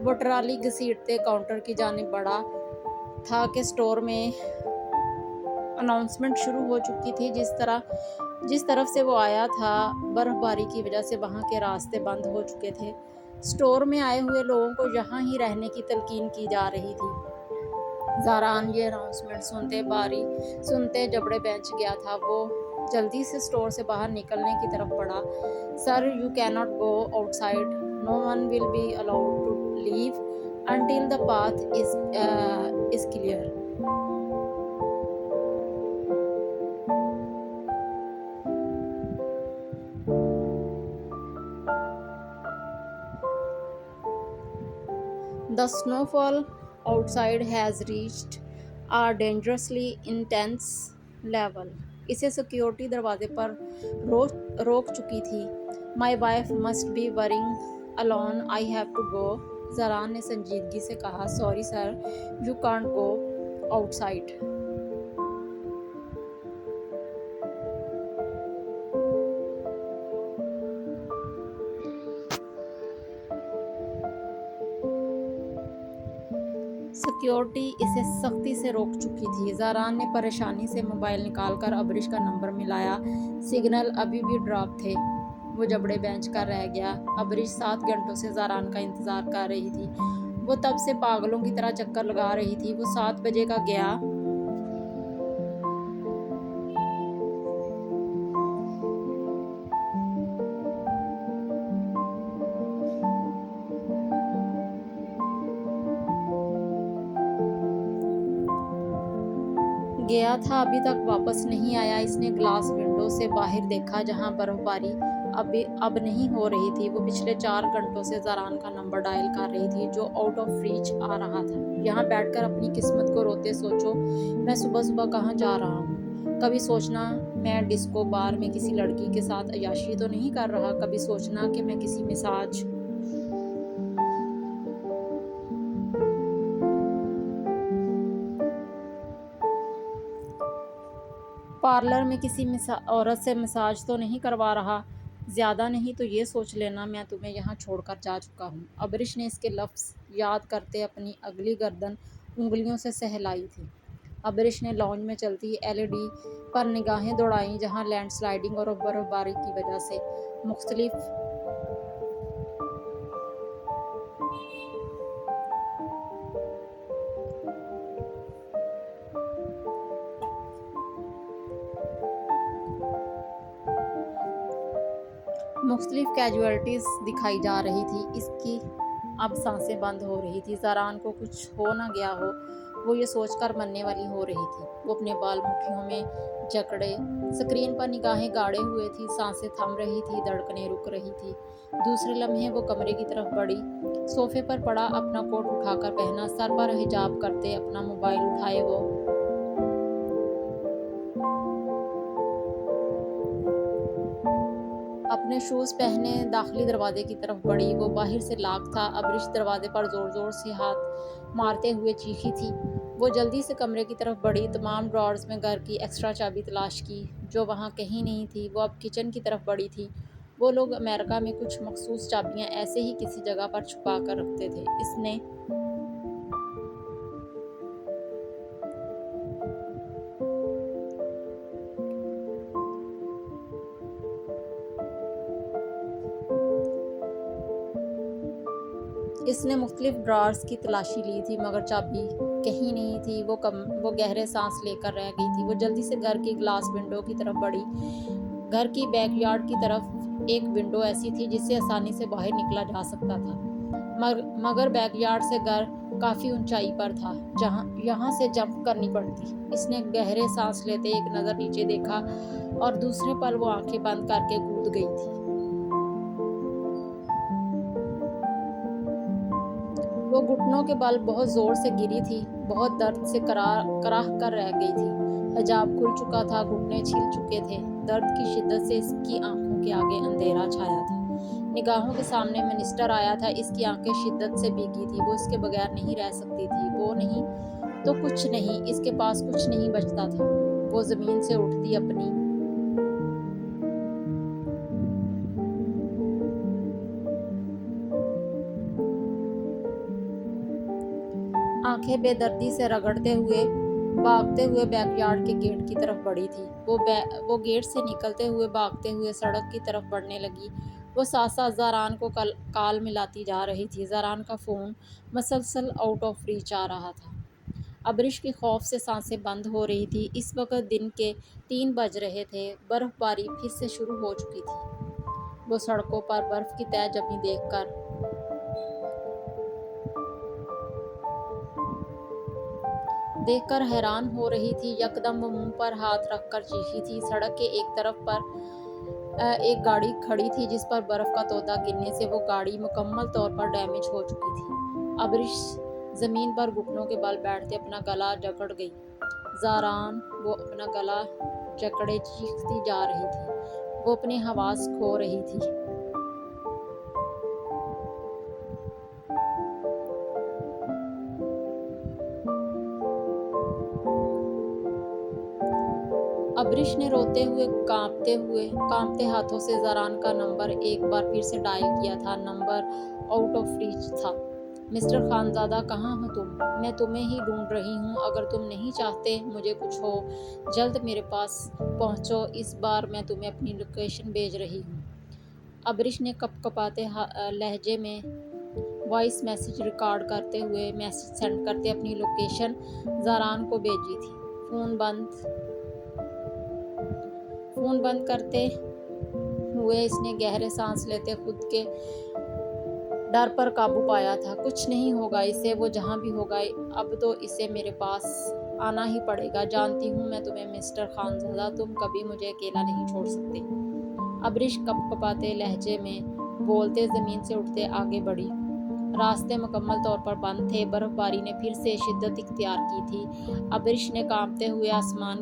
वो ट्राली घसीटते काउंटर की जानिब बढ़ा था कि स्टोर में अनाउंसमेंट शुरू हो चुकी थी। जिस तरफ से वो आया था, बर्फबारी की वजह से वहाँ के रास्ते बंद हो चुके थे। स्टोर में आए हुए लोगों को यहाँ ही रहने की तलकीन की जा रही थी। ज़ारान ये अनाउंसमेंट सुनते जबड़े बेंच गया था। वो जल्दी से स्टोर से बाहर निकलने की तरफ बढ़ा। Sir, you can not go outside, no one will be allowed to leave until the path is clear. The snowfall outside has reached a dangerously intense level. इसे सिक्योरिटी दरवाजे पर रोक चुकी थी। My wife must be worrying alone. I have to go. ज़ारान ने संजीदगी से कहा, sorry sir, you can't go outside. Security इसे सख्ती से रोक चुकी थी। ज़ारान ने परेशानी से मोबाइल निकालकर अब्रिश का नंबर मिलाया। सिग्नल अभी भी ड्रॉप थे। वो जबड़े बेंच कर रह गया। अब्रिश 7 घंटों से ज़ारान का इंतज़ार कर रही थी। वो तब से पागलों की तरह चक्कर लगा रही थी। वो 7 बजे का गया। था अभी तक वापस नहीं आया। इसने ग्लास विंडो से बाहर देखा जहां बर्फबारी अब नहीं हो रही थी। वो पिछले 4 घंटों से ज़ारान का नंबर डायल कर रही थी जो आउट ऑफ रीच आ रहा था। यहाँ बैठकर अपनी किस्मत को रोते सोचो, मैं सुबह सुबह कहाँ जा रहा हूँ। कभी सोचना मैं डिस्को बार में किसी लड़की के साथ अय्याशी तो नहीं कर रहा। कभी सोचना कि मैं किसी पार्लर में किसी औरत से मसाज तो नहीं करवा रहा? ज़्यादा नहीं तो ये सोच लेना मैं तुम्हें यहाँ छोड़कर जा चुका हूँ। अबरीश ने इसके लफ्ज़ याद करते अपनी अगली गर्दन उँगलियों से सहलाई थी। अबरीश ने लॉन्ज में चलती एलईडी पर निगाहें दौड़ाईं, जहाँ लैंडस्लाइडिंग और बर्फबारी की वजह से मुख्तलिफ मुख्तलिफ कैजुअलिटीज़ दिखाई जा रही थी। इसकी अब सांसें बंद हो रही थी। ज़ारान को कुछ हो न गया हो, वो ये सोचकर मरने वाली हो रही थी। वो अपने बाल मुट्ठियों में जकड़े स्क्रीन पर निगाहें गाड़े हुए थी। सांसें थम रही थी, धड़कनें रुक रही थी। दूसरे लम्हे वो कमरे की तरफ बढ़ी, सोफे पर पड़ा अपना कोट उठाकर पहना, सर पर हिजाब करते अपना मोबाइल उठाए वो अपने शूज़ पहने दाखिली दरवाजे की तरफ बढ़ी। वो बाहर से लॉक था। अबरीश दरवाजे पर ज़ोर ज़ोर से हाथ मारते हुए चीखी थी। वो जल्दी से कमरे की तरफ बढ़ी, तमाम ड्रॉर्स में घर की एक्स्ट्रा चाबी तलाश की, जो वहाँ कहीं नहीं थी। वो अब किचन की तरफ बढ़ी थी। वो लोग अमेरिका में कुछ मखसूस चाबियाँ ऐसे ही किसी जगह पर छुपा कर रखते थे। इसने इसने मुख्तलिफ ड्रॉर्स की तलाशी ली थी, मगर चाबी कहीं नहीं थी। वो गहरे सांस लेकर रह गई थी। वो जल्दी से घर की ग्लास विंडो की तरफ बढ़ी। घर की बैकयार्ड की तरफ एक विंडो ऐसी थी जिससे आसानी से बाहर निकला जा सकता था, मगर बैकयार्ड से घर काफ़ी ऊंचाई पर था, जहाँ यहाँ से जंप करनी पड़ती। इसने गहरे सांस लेते एक नज़र नीचे देखा और दूसरे पल वो आंखें बंद करके कूद गई थी। वो घुटनों के बल बहुत ज़ोर से गिरी थी, बहुत दर्द से कराह कर रह गई थी। हिजाब खुल चुका था, घुटने छिल चुके थे। दर्द की शिद्दत से इसकी आंखों के आगे अंधेरा छाया था। निगाहों के सामने मिनिस्टर आया था। इसकी आंखें शिद्दत से भीगी थी। वो इसके बगैर नहीं रह सकती थी। वो नहीं तो कुछ नहीं, इसके पास कुछ नहीं बचता था। वो ज़मीन से उठती अपनी आंखें बेदर्दी से रगड़ते हुए भागते हुए बैकयार्ड के गेट की तरफ बढ़ी थी। वो गेट से निकलते हुए भागते हुए सड़क की तरफ बढ़ने लगी। वो साथ साथ ज़ारान को काल मिलाती जा रही थी। ज़ारान का फ़ोन मसलसल आउट ऑफ रीच आ रहा था। अबरीश की खौफ से सांसें बंद हो रही थी। इस वक्त दिन के 3 बज रहे थे। बर्फबारी फिर से शुरू हो चुकी थी। वो सड़कों पर बर्फ़ की तह जमी देखकर हैरान हो रही थी। यकदम वो मुंह पर हाथ रखकर चीखी थी। सड़क के एक तरफ पर एक गाड़ी खड़ी थी जिस पर बर्फ का तोता गिरने से वो गाड़ी मुकम्मल तौर पर डैमेज हो चुकी थी। अबरीश ज़मीन पर घुटनों के बल बैठते अपना गला जकड़ गई। ज़ारान वो अपना गला जकड़े चीखती जा रही थी। वो अपनी हवास खो रही थी। अबरीश ने रोते हुए कांपते हाथों से ज़ारान का नंबर एक बार फिर से डायल किया था। नंबर आउट ऑफ रीच था। मिस्टर खानज़ादा, कहाँ हो तुम? मैं तुम्हें ही ढूंढ रही हूँ। अगर तुम नहीं चाहते मुझे कुछ हो, जल्द मेरे पास पहुँचो। इस बार मैं तुम्हें अपनी लोकेशन भेज रही हूँ। अबरीश ने कपकपाते लहजे में वॉइस मैसेज रिकॉर्ड करते हुए मैसेज सेंड करते अपनी लोकेशन ज़ारान को भेजी थी। फ़ोन बंद करते हुए इसने गहरे सांस लेते खुद के डर पर काबू पाया था। कुछ नहीं होगा इसे, वो जहाँ भी होगा, अब तो इसे मेरे पास आना ही पड़ेगा। जानती हूँ मैं तुम्हें मिस्टर खानज़ादा, तुम कभी मुझे अकेला नहीं छोड़ सकते। अबरीश कपकपाते लहजे में बोलते ज़मीन से उठते आगे बढ़ी। रास्ते मुकम्मल तौर पर बंद थे। बर्फबारी ने फिर से शिद्दत इख्तियार की थी। अबरीश ने कांपते हुए आसमान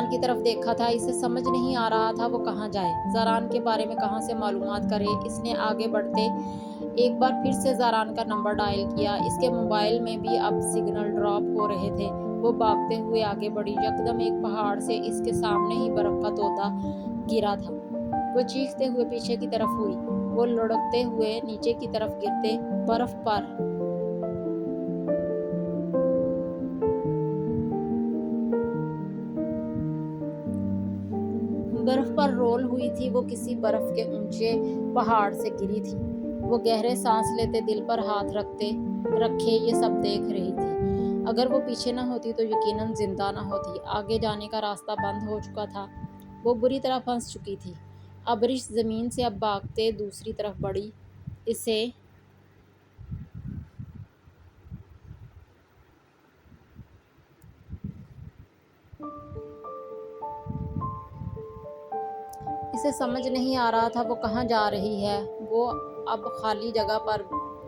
की तरफ देखा था। इसे समझ नहीं आ रहा था वो कहाँ जाए, ज़ारान के बारे में कहाँ से मालूमात करे। इसने आगे बढ़ते एक बार फिर से ज़ारान का नंबर डायल किया। इसके मोबाइल में भी अब सिग्नल ड्रॉप हो रहे थे। वो भागते हुए आगे बढ़ी। यकदम एक पहाड़ से इसके सामने ही बर्फ का तोता गिरा था। वो चीखते हुए पीछे की तरफ हुई। वो लुढ़कते हुए नीचे की तरफ गिरते बर्फ पर रोल हुई थी। वो किसी बर्फ के ऊंचे पहाड़ से गिरी थी। वो गहरे सांस लेते, दिल पर हाथ रखे ये सब देख रही थी। अगर वो पीछे न होती तो यकीनन जिंदा न होती। आगे जाने का रास्ता बंद हो चुका था। वो बुरी तरह फंस चुकी थी। अबरिश जमीन से अब भागते दूसरी तरफ बढ़ी। इसे इसे समझ नहीं आ रहा था वो कहाँ जा रही है। वो अब खाली जगह पर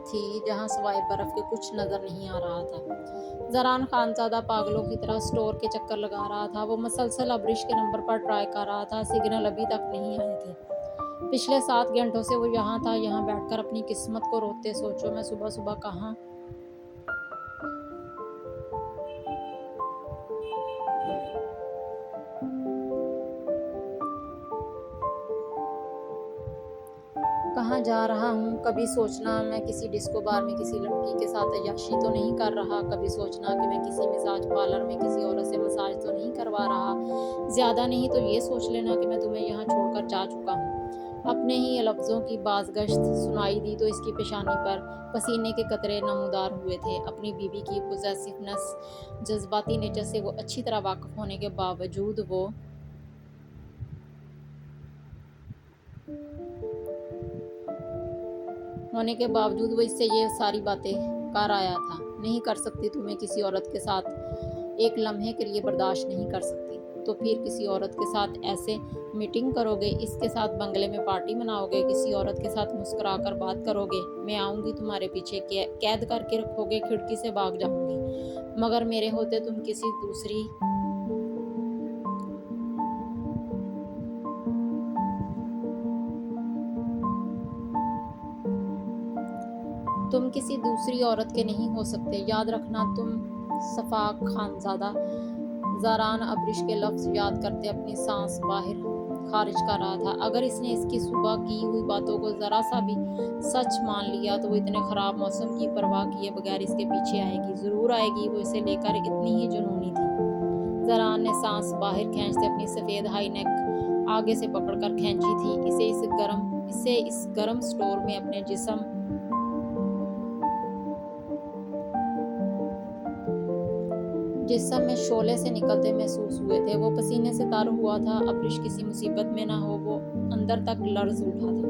थी जहाँ सिवाय बर्फ के कुछ नजर नहीं आ रहा था। ज़रान खानज़ादा पागलों की तरह स्टोर के चक्कर लगा रहा था। वो मसलसल अबरिश के नंबर पर ट्राई कर रहा था। सिग्नल अभी तक नहीं आए थे। पिछले 7 घंटों से वो यहाँ था, यहाँ बैठकर अपनी किस्मत को रोते। सोचो, मैं सुबह सुबह कहाँ जा रहा हूँ। कभी सोचना मैं किसी डिस्को बार में किसी लड़की के साथ अय्याशी तो नहीं कर रहा। कभी सोचना कि मैं किसी मसाज पार्लर में किसी औरत से मसाज तो नहीं करवा रहा। ज़्यादा नहीं तो ये सोच लेना कि मैं तुम्हें यहाँ छोड़कर जा चुका हूँ। अपने ही लफ्ज़ों की बाज़गश्त सुनाई दी तो इसकी पेशानी पर पसीने के कतरे नमूदार हुए थे। अपनी बीवी की पोजेसिवनेस, जज्बाती नेचर से वो अच्छी तरह वाकिफ होने के बावजूद वो इससे ये सारी बातें कर आया था। नहीं कर सकती तुम्हें किसी औरत के साथ एक लम्हे के लिए बर्दाश्त नहीं कर सकती तो फिर किसी औरत के साथ ऐसे मीटिंग करोगे, इसके साथ बंगले में पार्टी मनाओगे, किसी औरत के साथ मुस्कुराकर बात करोगे। मैं आऊँगी तुम्हारे पीछे, कैद करके रखोगे, खिड़की से भाग जाऊँगी। मगर मेरे होते तुम किसी दूसरी औरत के नहीं हो सकते। याद रखना तुम सफाक खानज़ादा। ज़ारान अबरिश के लफ्ज़ याद करते अपनी सांस बाहर खारिज कर रहा था। अगर इसने इसकी सुबह की हुई बातों को ज़रा सा भी सच मान लिया तो वो इतने ख़राब मौसम की परवाह किए बगैर इसके पीछे आएगी, ज़रूर आएगी। वो इसे लेकर इतनी ही जुनूनी थी। ज़रान ने सांस बाहर खींचते अपनी सफ़ेद हाई नेक आगे से पकड़कर खींची थी। इसे इस गर्म स्टोर में अपने जिस्म में शोले से निकलते महसूस हुए थे। वो पसीने से तर हुआ था। अबरिश किसी मुसीबत में ना हो, वो अंदर तक लर्ज उठा था।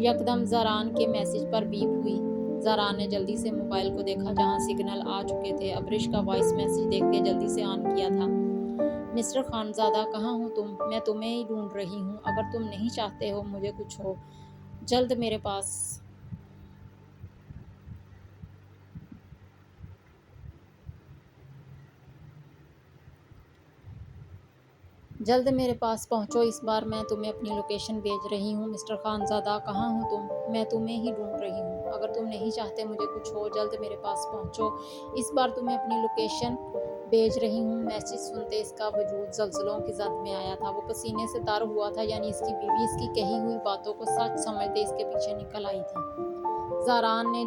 यकदम ज़ारान के मैसेज पर बीप हुई। ज़ारान ने जल्दी से मोबाइल को देखा जहां सिग्नल आ चुके थे। अबरिश का वॉइस मैसेज देख के जल्दी से ऑन किया था। मिस्टर खानज़ादा, कहाँ हो तुम? मैं तुम्हें ही ढूंढ रही हूँ। अगर तुम नहीं चाहते हो मुझे कुछ हो, जल्द मेरे पास जल्द मेरे पास पहुंचो। इस बार मैं तुम्हें अपनी लोकेशन भेज रही हूँ। मिस्टर खानज़ादा, कहाँ हो तुम? मैं तुम्हें ही ढूंढ रही हूँ। अगर तुम नहीं चाहते मुझे कुछ हो, जल्द मेरे पास पहुंचो। इस बार तुम्हें अपनी लोकेशन भेज रही हूँ। मैसेज सुनते इसका वजूद जल्जलों की जद में आया था। वो पसीने से तर हुआ था। यानी इसकी बीवी इसकी कही हुई बातों को सच समझते इसके पीछे निकल आई थी। ज़ारान ने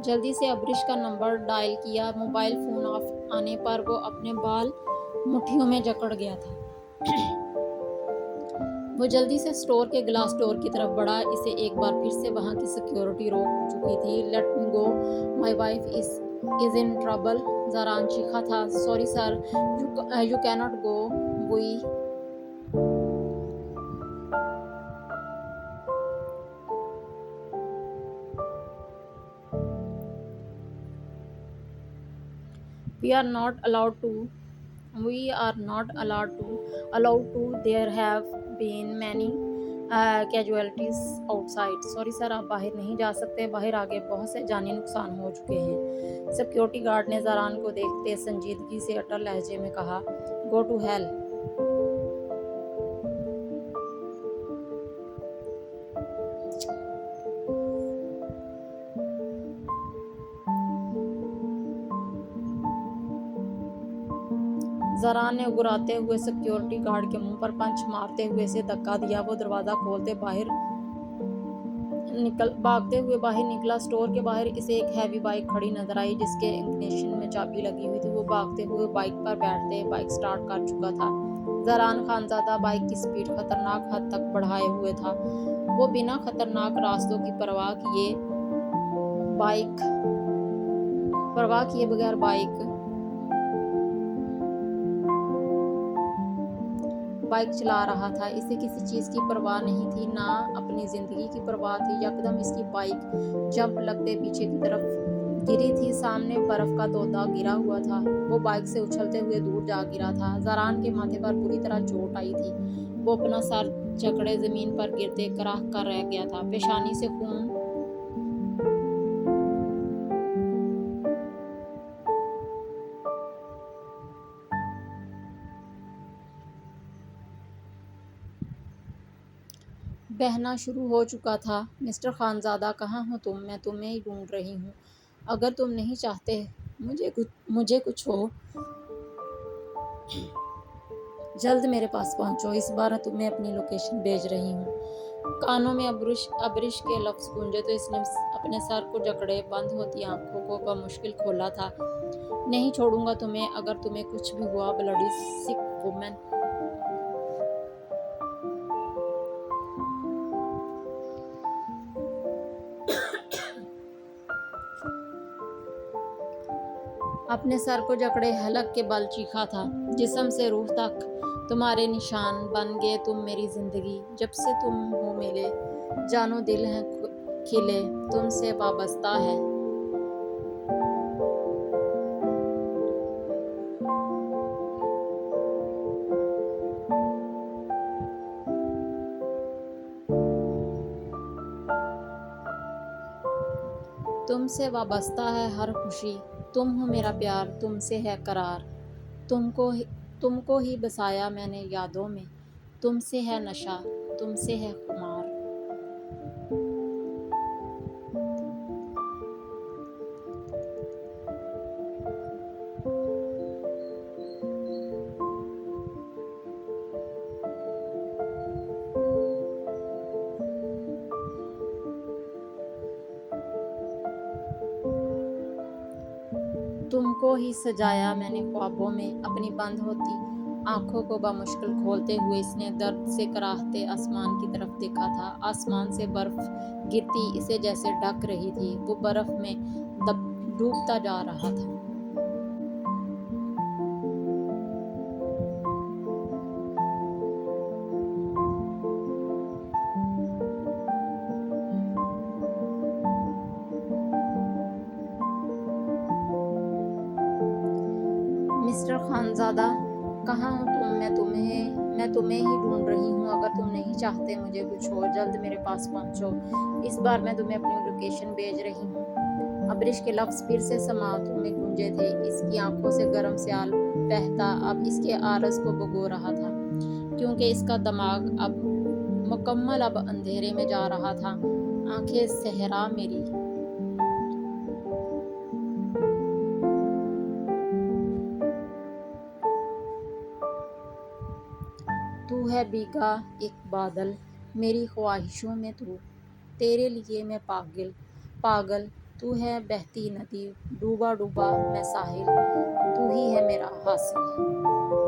जल्दी से अबरिश का नंबर डायल किया। मोबाइल फ़ोन ऑफ आने पर वो अपने बाल मुट्ठियों में जकड़ गया था। वो जल्दी से स्टोर के ग्लास डोर की तरफ बढ़ा। इसे एक बार फिर से वहाँ की सिक्योरिटी रोक चुकी थी। Let me go, my wife is in trouble. Zaran चीखा था। Sorry sir, you cannot go. We are not allowed to. We are not allowed to. There have been many casualties outside. Sorry sir, आप बाहर नहीं जा सकते। बाहर आगे बहुत से जानी नुकसान हो चुके हैं। सिक्योरिटी गार्ड ने ज़ारान को देखते संजीदगी से अटल लहजे में कहा, गो टू हेल। ज़रान ने उगराते हुए सिक्योरिटी गार्ड के मुंह पर पंच मारते हुए इसे धक्का दिया। वो दरवाज़ा खोलते भागते हुए बाहर निकला। स्टोर के बाहर इसे एक हैवी बाइक खड़ी नजर आई जिसके इग्निशन में चाबी लगी हुई थी। वो भागते हुए बाइक पर बैठते बाइक स्टार्ट कर चुका था। ज़रान खानज़ादा बाइक की स्पीड खतरनाक हद तक बढ़ाए हुए था। वो बिना खतरनाक रास्तों की परवाह किए बगैर बाइक चला रहा था। इसे किसी चीज़ की परवाह नहीं थी, ना अपनी ज़िंदगी की परवाह थी। यकदम इसकी बाइक जंप लगते पीछे की तरफ गिरी थी। सामने बर्फ का तोता गिरा हुआ था। वो बाइक से उछलते हुए दूर जा गिरा था। ज़रान के माथे पर बुरी तरह चोट आई थी। वो अपना सर जकड़े ज़मीन पर गिरते कराह कर रह गया था। पेशानी से खून बहना शुरू हो चुका था। मिस्टर खानज़ादा, कहाँ हो तुम? मैं तुम्हें ही ढूंढ रही हूँ। अगर तुम नहीं चाहते मुझे कुछ हो, जल्द मेरे पास पहुंचो। इस बार तुम्हें अपनी लोकेशन भेज रही हूँ। कानों में अबरिश के लफ्ज गूंजे तो इसने अपने सर को जकड़े बंद होती आंखों को बमुश्किल खोला था। नहीं छोड़ूंगा तुम्हें अगर तुम्हें कुछ भी हुआ, ब्लडी सिक वुमन। अपने सर को जकड़े हलक के बल चीखा था। जिस्म से रूह तक तुम्हारे निशान बन गए तुम मेरी जिंदगी। जब से तुम हो मिले जानो दिल है खिले, तुमसे वाबस्ता है। तुमसे वाबस्ता है हर खुशी, तुम हो मेरा प्यार, तुमसे है करार। तुमको ही बसाया मैंने यादों में, तुमसे है नशा, तुमसे है खुमार। तुमको ही सजाया मैंने ख्वाबों में, अपनी बंद होती आंखों को बामुश्किल खोलते हुए इसने दर्द से कराहते आसमान की तरफ देखा था। आसमान से बर्फ गिरती इसे जैसे ढक रही थी। वो बर्फ में डूबता जा रहा था। मिस्टर खानज़ादा, कहाँ हो तुम? मैं तुम्हें ही ढूंढ रही हूँ। अगर तुम नहीं चाहते मुझे कुछ हो, जल्द मेरे पास पहुँचो। इस बार मैं तुम्हें अपनी लोकेशन भेज रही हूँ। अबरिश के लफ्ज़ फिर से समातों में गूंजे थे। इसकी आंखों से गर्म स्याल बहता अब इसके आरज़ को भिगो रहा था, क्योंकि इसका दिमाग अब मुकम्मल अब अंधेरे में जा रहा था। आंखें सहरा मेरी, तू है भीगा एक बादल मेरी ख्वाहिशों में, तू तेरे लिए मैं पागल पागल। तू है बहती नदी, डूबा डूबा मैं साहिल, तू ही है मेरा हासिल।